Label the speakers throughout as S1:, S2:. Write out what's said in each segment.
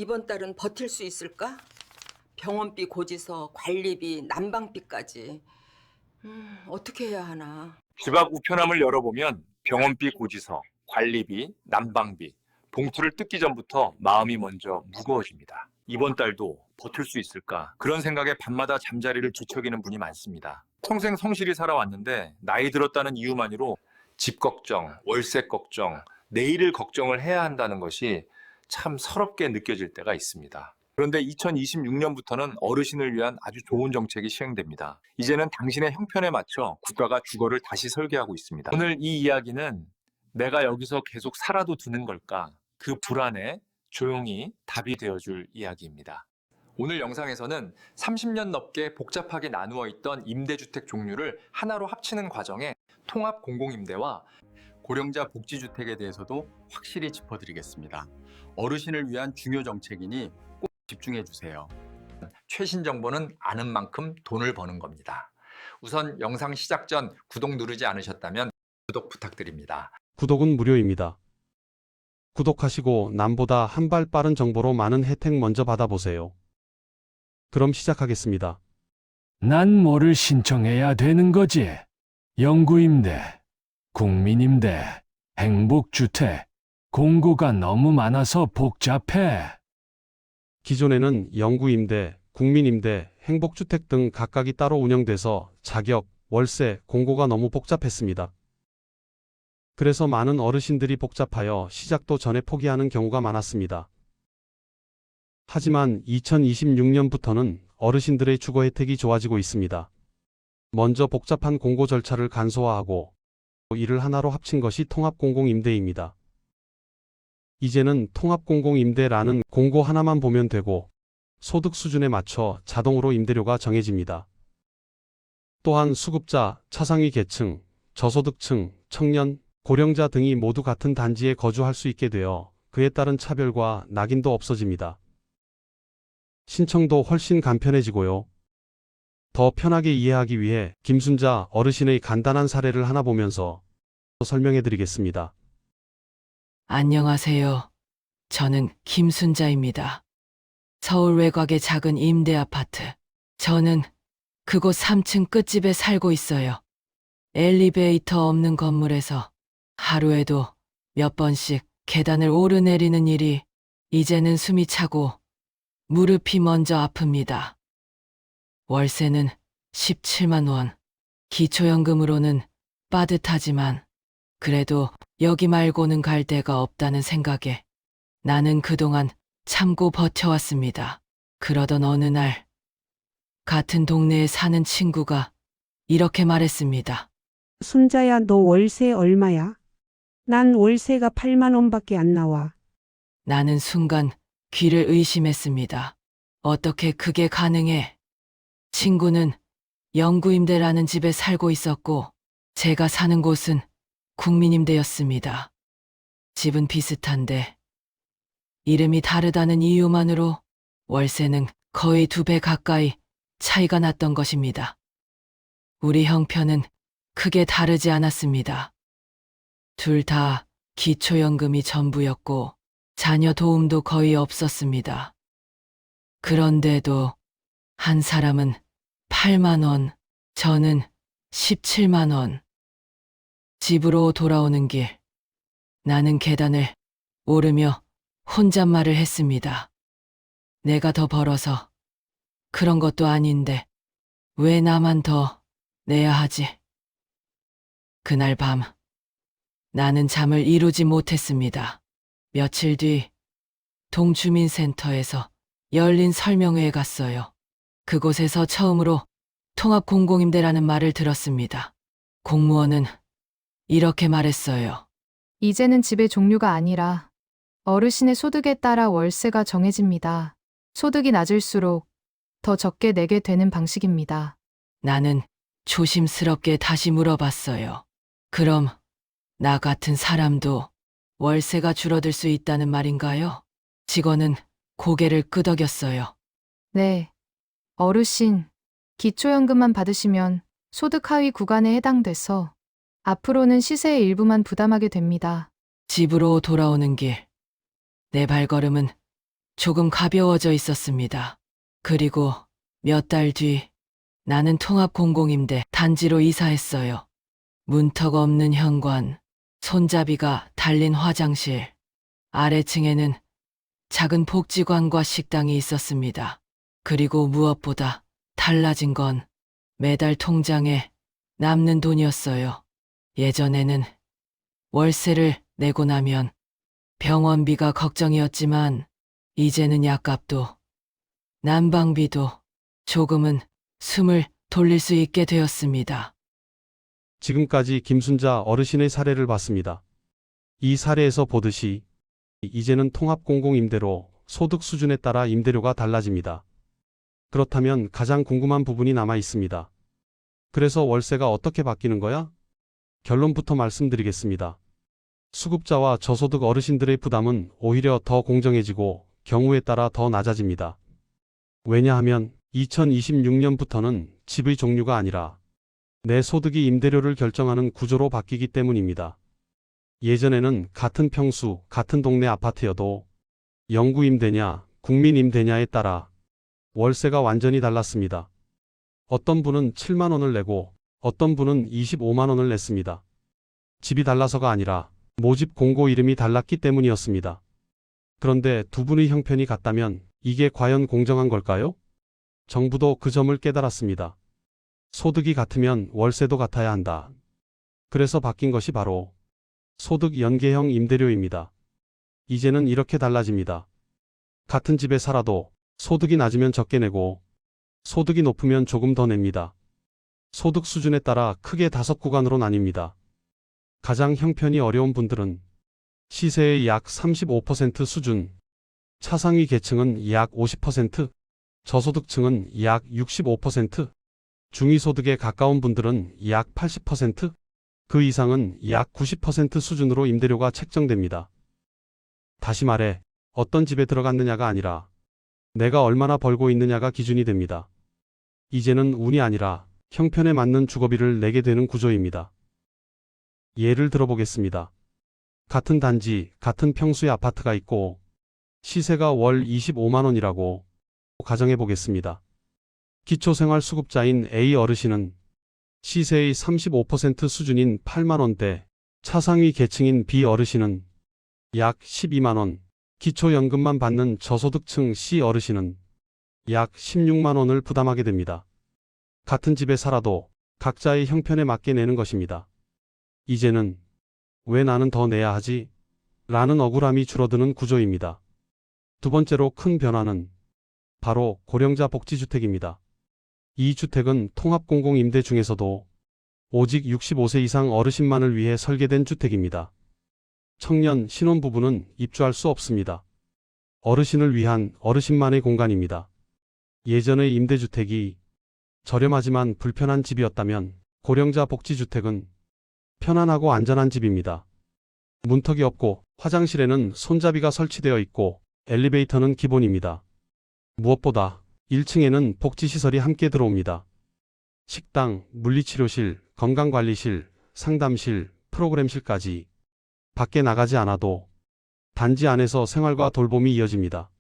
S1: 이번 달은 버틸 수 있을까? 병원비, 고지서, 관리비, 난방비까지. 어떻게 해야 하나?
S2: 집 앞 우편함을 열어보면 병원비 고지서, 관리비, 난방비, 봉투를 뜯기 전부터 마음이 먼저 무거워집니다. 이번 달도 버틸 수 있을까? 그런 생각에 밤마다 잠자리를 뒤척이는 분이 많습니다. 평생 성실히 살아왔는데 나이 들었다는 이유만으로 집 걱정, 월세 걱정, 내일을 걱정을 해야 한다는 것이 참 서럽게 느껴질 때가 있습니다. 그런데 2026년부터는 어르신을 위한 아주 좋은 정책이 시행됩니다. 이제는 당신의 형편에 맞춰 국가가 주거를 다시 설계하고 있습니다. 오늘 이 이야기는 내가 여기서 계속 살아도 되는 걸까? 그 불안에 조용히 답이 되어줄 이야기입니다. 오늘 영상에서는 30년 넘게 복잡하게 나누어 있던 임대주택 종류를 하나로 합치는 과정에 통합 공공임대와 고령자 복지주택에 대해서도 확실히 짚어드리겠습니다. 어르신을 위한 중요 정책이니 꼭 집중해 주세요. 최신 정보는 아는 만큼 돈을 버는 겁니다. 우선 영상 시작 전 구독 누르지 않으셨다면 구독 부탁드립니다.
S3: 구독은 무료입니다. 구독하시고 남보다 한 발 빠른 정보로 많은 혜택 먼저 받아보세요. 그럼 시작하겠습니다.
S4: 난 뭐를 신청해야 되는 거지? 영구임대, 국민임대, 행복주택, 공고가 너무 많아서 복잡해.
S3: 기존에는 영구임대, 국민임대, 행복주택 등 각각이 따로 운영돼서 자격, 월세, 공고가 너무 복잡했습니다. 그래서 많은 어르신들이 복잡하여 시작도 전에 포기하는 경우가 많았습니다. 하지만 2026년부터는 어르신들의 주거 혜택이 좋아지고 있습니다. 먼저 복잡한 공고 절차를 간소화하고 이를 하나로 합친 것이 통합공공임대입니다. 이제는 통합공공임대라는 공고 하나만 보면 되고 소득 수준에 맞춰 자동으로 임대료가 정해집니다. 또한 수급자, 차상위 계층, 저소득층, 청년, 고령자 등이 모두 같은 단지에 거주할 수 있게 되어 그에 따른 차별과 낙인도 없어집니다. 신청도 훨씬 간편해지고요. 더 편하게 이해하기 위해 김순자 어르신의 간단한 사례를 하나 보면서 설명해 드리겠습니다.
S5: 안녕하세요. 저는 김순자입니다. 서울 외곽의 작은 임대 아파트. 저는 그곳 3층 끝집에 살고 있어요. 엘리베이터 없는 건물에서 하루에도 몇 번씩 계단을 오르내리는 일이 이제는 숨이 차고 무릎이 먼저 아픕니다. 월세는 17만 원. 기초연금으로는 빠듯하지만 그래도 여기 말고는 갈 데가 없다는 생각에 나는 그동안 참고 버텨왔습니다. 그러던 어느 날 같은 동네에 사는 친구가 이렇게 말했습니다.
S6: 순자야, 너 월세 얼마야? 난 월세가 8만 원밖에 안 나와.
S5: 나는 순간 귀를 의심했습니다. 어떻게 그게 가능해? 친구는 영구임대라는 집에 살고 있었고 제가 사는 곳은 국민임대였습니다. 집은 비슷한데 이름이 다르다는 이유만으로 월세는 거의 2배 가까이 차이가 났던 것입니다. 우리 형편은 크게 다르지 않았습니다. 둘 다 기초연금이 전부였고 자녀 도움도 거의 없었습니다. 그런데도 한 사람은 8만 원, 저는 17만 원. 집으로 돌아오는 길, 나는 계단을 오르며 혼잣말을 했습니다. 내가 더 벌어서 그런 것도 아닌데 왜 나만 더 내야 하지? 그날 밤 나는 잠을 이루지 못했습니다. 며칠 뒤 동주민센터에서 열린 설명회에 갔어요. 그곳에서 처음으로 통합공공임대라는 말을 들었습니다. 공무원은 이렇게 말했어요.
S7: 이제는 집의 종류가 아니라 어르신의 소득에 따라 월세가 정해집니다. 소득이 낮을수록 더 적게 내게 되는 방식입니다.
S5: 나는 조심스럽게 다시 물어봤어요. 그럼 나 같은 사람도 월세가 줄어들 수 있다는 말인가요? 직원은 고개를 끄덕였어요.
S7: 네. 어르신, 기초연금만 받으시면 소득 하위 구간에 해당돼서 앞으로는 시세의 일부만 부담하게 됩니다.
S5: 집으로 돌아오는 길, 내 발걸음은 조금 가벼워져 있었습니다. 그리고 몇 달 뒤 나는 통합공공임대 단지로 이사했어요. 문턱 없는 현관, 손잡이가 달린 화장실, 아래층에는 작은 복지관과 식당이 있었습니다. 그리고 무엇보다 달라진 건 매달 통장에 남는 돈이었어요. 예전에는 월세를 내고 나면 병원비가 걱정이었지만 이제는 약값도 난방비도 조금은 숨을 돌릴 수 있게 되었습니다.
S3: 지금까지 김순자 어르신의 사례를 봤습니다. 이 사례에서 보듯이 이제는 통합공공임대로 소득 수준에 따라 임대료가 달라집니다. 그렇다면 가장 궁금한 부분이 남아 있습니다. 그래서 월세가 어떻게 바뀌는 거야? 결론부터 말씀드리겠습니다. 수급자와 저소득 어르신들의 부담은 오히려 더 공정해지고 경우에 따라 더 낮아집니다. 왜냐하면 2026년부터는 집의 종류가 아니라 내 소득이 임대료를 결정하는 구조로 바뀌기 때문입니다. 예전에는 같은 평수, 같은 동네 아파트여도 영구임대냐, 국민임대냐에 따라 월세가 완전히 달랐습니다. 어떤 분은 7만 원을 내고 어떤 분은 25만 원을 냈습니다. 집이 달라서가 아니라 모집 공고 이름이 달랐기 때문이었습니다. 그런데 두 분의 형편이 같다면 이게 과연 공정한 걸까요? 정부도 그 점을 깨달았습니다. 소득이 같으면 월세도 같아야 한다. 그래서 바뀐 것이 바로 소득 연계형 임대료입니다. 이제는 이렇게 달라집니다. 같은 집에 살아도 소득이 낮으면 적게 내고 소득이 높으면 조금 더 냅니다. 소득 수준에 따라 크게 5구간으로 나뉩니다. 가장 형편이 어려운 분들은 시세의 약 35% 수준, 차상위 계층은 약 50%, 저소득층은 약 65%, 중위소득에 가까운 분들은 약 80%, 그 이상은 약 90% 수준으로 임대료가 책정됩니다. 다시 말해, 어떤 집에 들어갔느냐가 아니라 내가 얼마나 벌고 있느냐가 기준이 됩니다. 이제는 운이 아니라 형편에 맞는 주거비를 내게 되는 구조입니다. 예를 들어보겠습니다. 같은 단지, 같은 평수의 아파트가 있고 시세가 월 25만 원이라고 가정해 보겠습니다. 기초생활수급자인 A 어르신은 시세의 35% 수준인 8만 원대, 차상위 계층인 B 어르신은 약 12만 원, 기초연금만 받는 저소득층 C 어르신은 약 16만 원을 부담하게 됩니다. 같은 집에 살아도 각자의 형편에 맞게 내는 것입니다. 이제는 왜 나는 더 내야 하지? 라는 억울함이 줄어드는 구조입니다. 두 번째로 큰 변화는 바로 고령자 복지주택입니다. 이 주택은 통합공공임대 중에서도 오직 65세 이상 어르신만을 위해 설계된 주택입니다. 청년, 신혼부부는 입주할 수 없습니다. 어르신을 위한 어르신만의 공간입니다. 예전의 임대주택이 저렴하지만 불편한 집이었다면 고령자 복지주택은 편안하고 안전한 집입니다. 문턱이 없고 화장실에는 손잡이가 설치되어 있고 엘리베이터는 기본입니다. 무엇보다 1층에는 복지시설이 함께 들어옵니다. 식당, 물리치료실, 건강관리실, 상담실, 프로그램실까지 밖에 나가지 않아도 단지 안에서 생활과 돌봄이 이어집니다.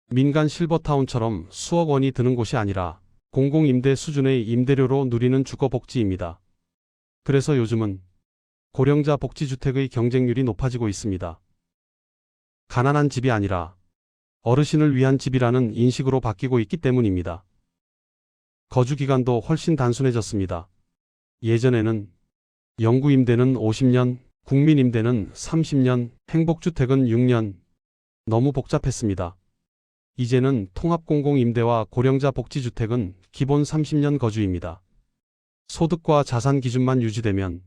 S3: 민간 실버타운처럼 수억 원이 드는 곳이 아니라 공공임대 수준의 임대료로 누리는 주거복지입니다. 그래서 요즘은 고령자 복지주택의 경쟁률이 높아지고 있습니다. 가난한 집이 아니라 어르신을 위한 집이라는 인식으로 바뀌고 있기 때문입니다. 거주기간도 훨씬 단순해졌습니다. 예전에는 영구임대는 50년, 국민임대는 30년, 행복주택은 6년. 너무 복잡했습니다. 이제는 통합공공임대와 고령자 복지주택은 기본 30년 거주입니다. 소득과 자산 기준만 유지되면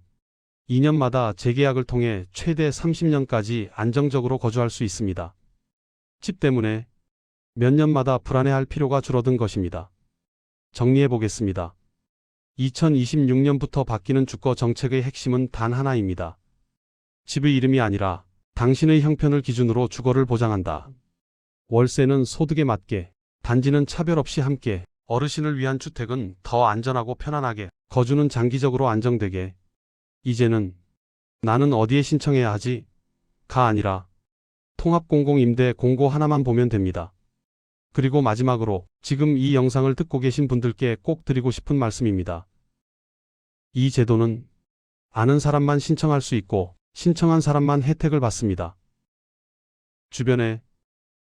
S3: 2년마다 재계약을 통해 최대 30년까지 안정적으로 거주할 수 있습니다. 집 때문에 몇 년마다 불안해할 필요가 줄어든 것입니다. 정리해 보겠습니다. 2026년부터 바뀌는 주거 정책의 핵심은 단 하나입니다. 집의 이름이 아니라 당신의 형편을 기준으로 주거를 보장한다. 월세는 소득에 맞게, 단지는 차별 없이 함께, 어르신을 위한 주택은 더 안전하고 편안하게, 거주는 장기적으로 안정되게. 이제는 나는 어디에 신청해야 하지? 가 아니라 통합공공임대 공고 하나만 보면 됩니다. 그리고 마지막으로 지금 이 영상을 듣고 계신 분들께 꼭 드리고 싶은 말씀입니다. 이 제도는 아는 사람만 신청할 수 있고 신청한 사람만 혜택을 받습니다. 주변에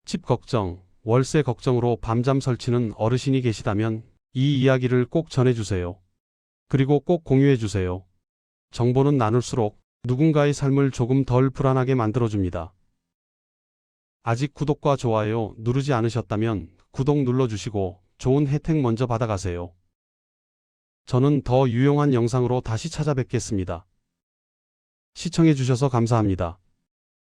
S3: 집 걱정, 월세 걱정으로 밤잠 설치는 어르신이 계시다면 이 이야기를 꼭 전해주세요. 그리고 꼭 공유해주세요. 정보는 나눌수록 누군가의 삶을 조금 덜 불안하게 만들어줍니다. 아직 구독과 좋아요 누르지 않으셨다면 구독 눌러주시고 좋은 혜택 먼저 받아가세요. 저는 더 유용한 영상으로 다시 찾아뵙겠습니다. 시청해주셔서 감사합니다.